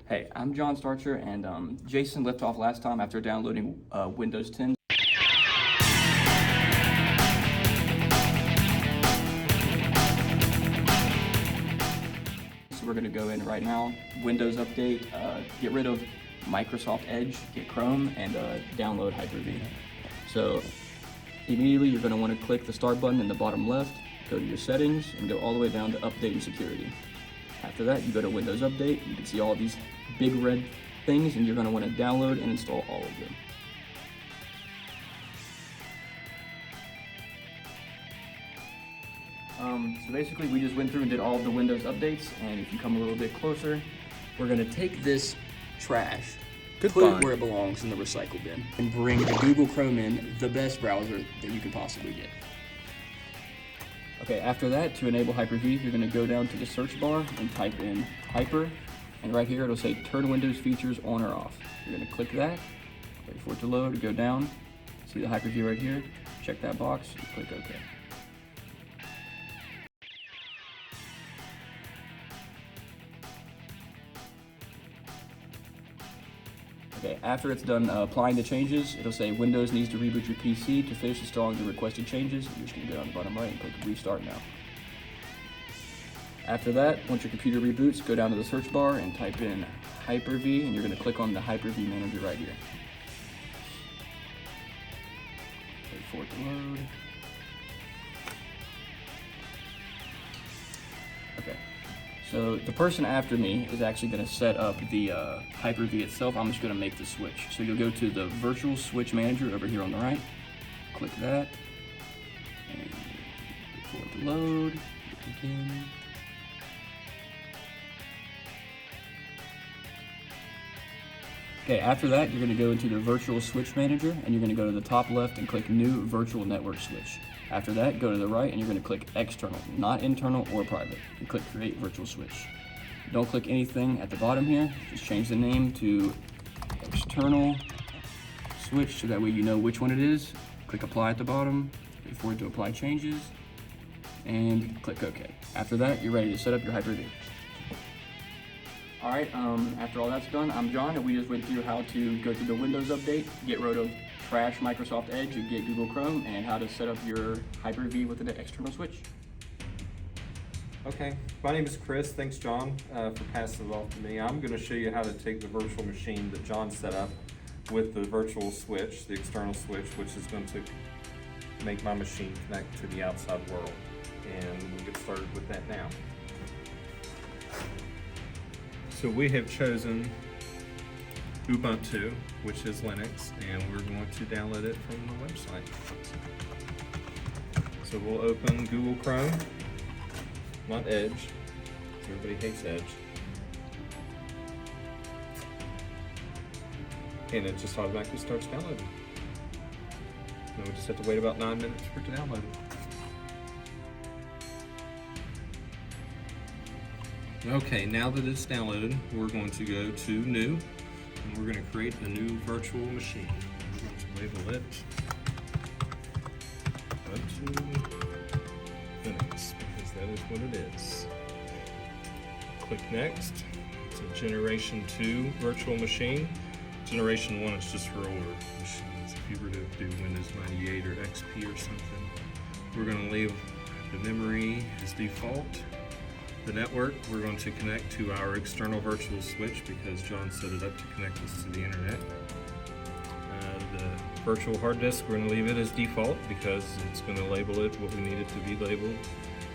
Hey, I'm John Starcher, and Jason left off last time after downloading Windows 10. So we're going to go in right now, Windows Update, get rid of Microsoft Edge, get Chrome, and download Hyper-V. So immediately you're going to want to click the Start button in the bottom left, go to your settings, and go all the way down to Update and Security. After that, you go to Windows Update. You can see all these big red things, and you're going to want to download and install all of them. So basically, we just went through and did all of the Windows updates, and if you come a little bit closer, we're going to take this trash, put it where it belongs in the recycle bin, and bring the Google Chrome in, the best browser that you can possibly get. Okay, after that, to enable Hyper-V, you're going to go down to the search bar and type in Hyper, and right here it'll say Turn Windows Features On or Off. You're going to click that, wait for it to load, go down, see the Hyper-V right here, check that box, and click OK. Okay, after it's done applying the changes, it'll say Windows needs to reboot your PC to finish installing the requested changes. You're just going to go down the bottom right and click Restart Now. After that, once your computer reboots, go down to the search bar and type in Hyper-V, and you're going to click on the Hyper-V manager right here. Wait for it to load. Okay. So the person after me is actually going to set up the Hyper-V itself. I'm just going to make the switch. So you'll go to the Virtual Switch Manager over here on the right. Click that. And wait for it to load. Again. Okay, after that, you're going to go into the Virtual Switch Manager, and you're going to go to the top left and click New Virtual Network Switch. After that, go to the right, and you're going to click External, not internal or private, and click Create Virtual Switch. Don't click anything at the bottom here. Just change the name to External Switch, so that way you know which one it is. Click Apply at the bottom, wait for it to apply changes, and click OK. After that, you're ready to set up your Hyper-V. Alright, after all that's done, I'm John, and we just went through how to go through the Windows update, get rid of trash Microsoft Edge, and get Google Chrome, and how to set up your Hyper-V with an external switch. Okay, my name is Chris. Thanks, John, for passing it off to me. I'm going to show you how to take the virtual machine that John set up with the virtual switch, the external switch, which is going to make my machine connect to the outside world. And we'll get started with that now. So we have chosen Ubuntu, which is Linux, and we're going to download it from the website. So we'll open Google Chrome, not Edge. Everybody hates Edge. And it just automatically starts downloading. Then we just have to wait about 9 minutes for it to download. Okay, now that it's downloaded, we're going to go to New, and we're going to create a new virtual machine. We're going to label it Ubuntu Linux, because that is what it is. Click Next. It's a Generation 2 virtual machine. Generation 1 is just for older machines. If you were to do Windows 98 or XP or something, we're going to leave the memory as default. The network, we're going to connect to our external virtual switch because John set it up to connect us to the internet. The virtual hard disk, we're going to leave it as default because it's going to label it what we need it to be labeled.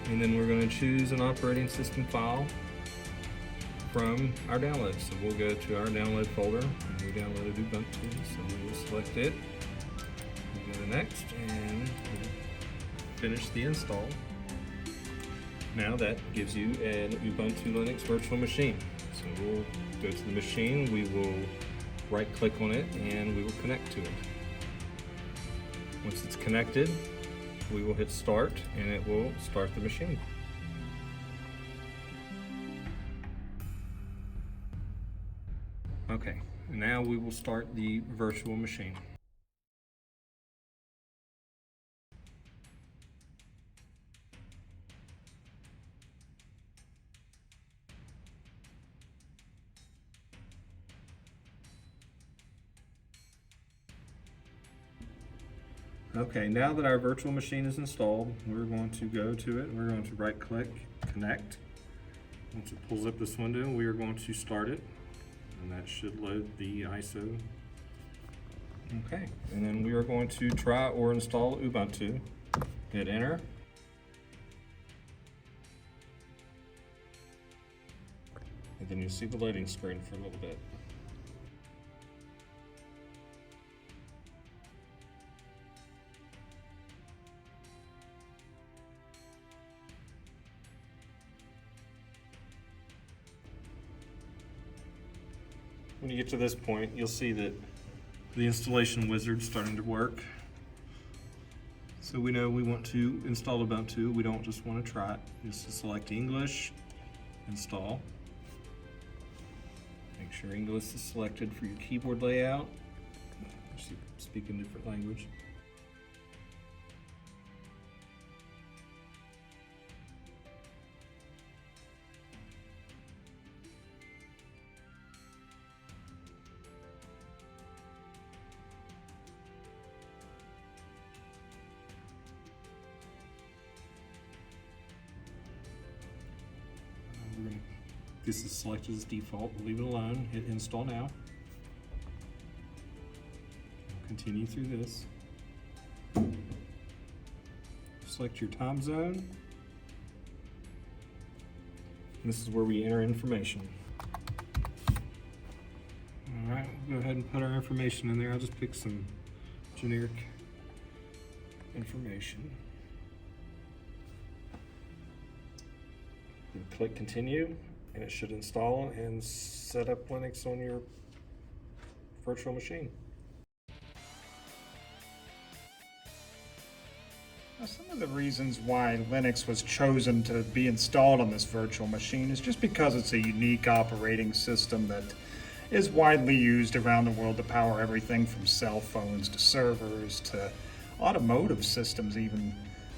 And then we're going to choose an operating system file from our download. So we'll go to our download folder, and we downloaded Ubuntu, so we will select it. We'll go to Next, and finish the install. Now that gives you an Ubuntu Linux virtual machine. So we'll go to the machine, we will right click on it, and we will connect to it. Once it's connected, we will hit start, and it will start the machine. Okay, now we will start the virtual machine. Okay, now that our virtual machine is installed, we're going to go to it. We're going to right click, connect. Once it pulls up this window, we are going to start it, and that should load the ISO. Okay, and then we are going to try or install Ubuntu. Hit enter. And then you'll see the loading screen for a little bit. When you get to this point, you'll see that the installation wizard's starting to work. So we know we want to install Ubuntu. We don't just want to try it. Just select English, install. Make sure English is selected for your keyboard layout. Speak a different language. This is selected as default. We'll leave it alone. Hit install now. Continue through this. Select your time zone. And this is where we enter information. All right, we'll go ahead and put our information in there. I'll just pick some generic information. Then click continue, and it should install and set up Linux on your virtual machine. Now, some of the reasons why Linux was chosen to be installed on this virtual machine is just because it's a unique operating system that is widely used around the world to power everything from cell phones to servers to automotive systems even.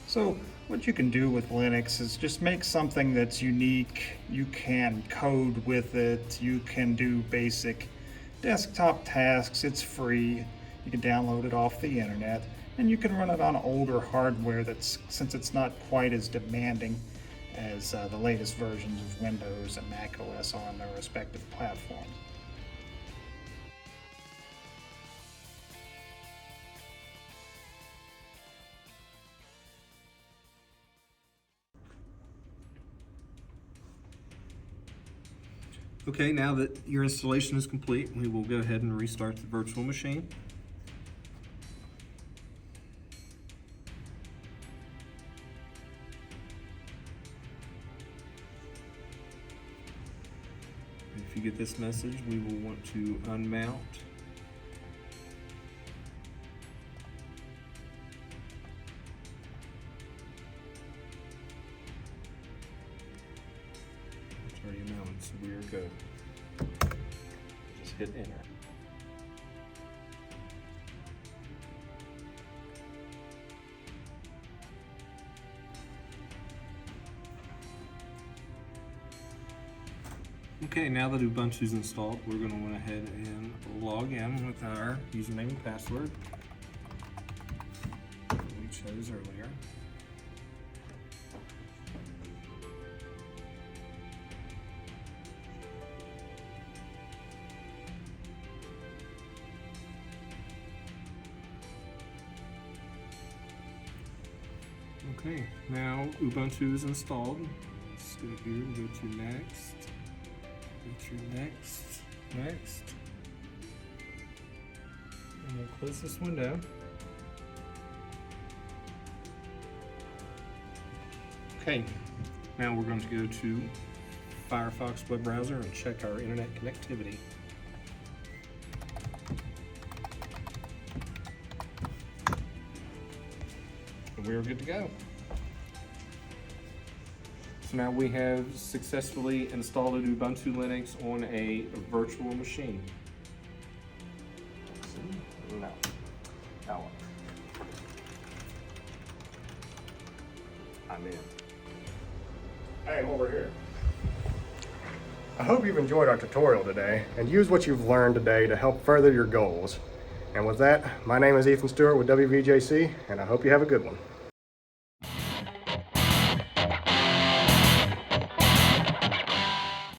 So what you can do with Linux is just make something that's unique. You can code with it. You can do basic desktop tasks. It's free. You can download it off the internet, and you can run it on older hardware since it's not quite as demanding as the latest versions of Windows and Mac OS on their respective platforms. Okay, now that your installation is complete, we will go ahead and restart the virtual machine. If you get this message, we will want to unmount. It's already mounted, so we are good. Just hit enter. Okay, now that Ubuntu is installed, we're going to went ahead and log in with our username and password that we chose earlier. Okay, now Ubuntu is installed. Let's go here and go to next. Go to next. And we'll close this window. Okay, now we're going to go to Firefox web browser and check our internet connectivity. And we are good to go. So now we have successfully installed Ubuntu Linux on a virtual machine. No. That one. I'm in. Hey, over here. I hope you've enjoyed our tutorial today and use what you've learned today to help further your goals. And with that, my name is Ethan Stewart with WVJC, and I hope you have a good one.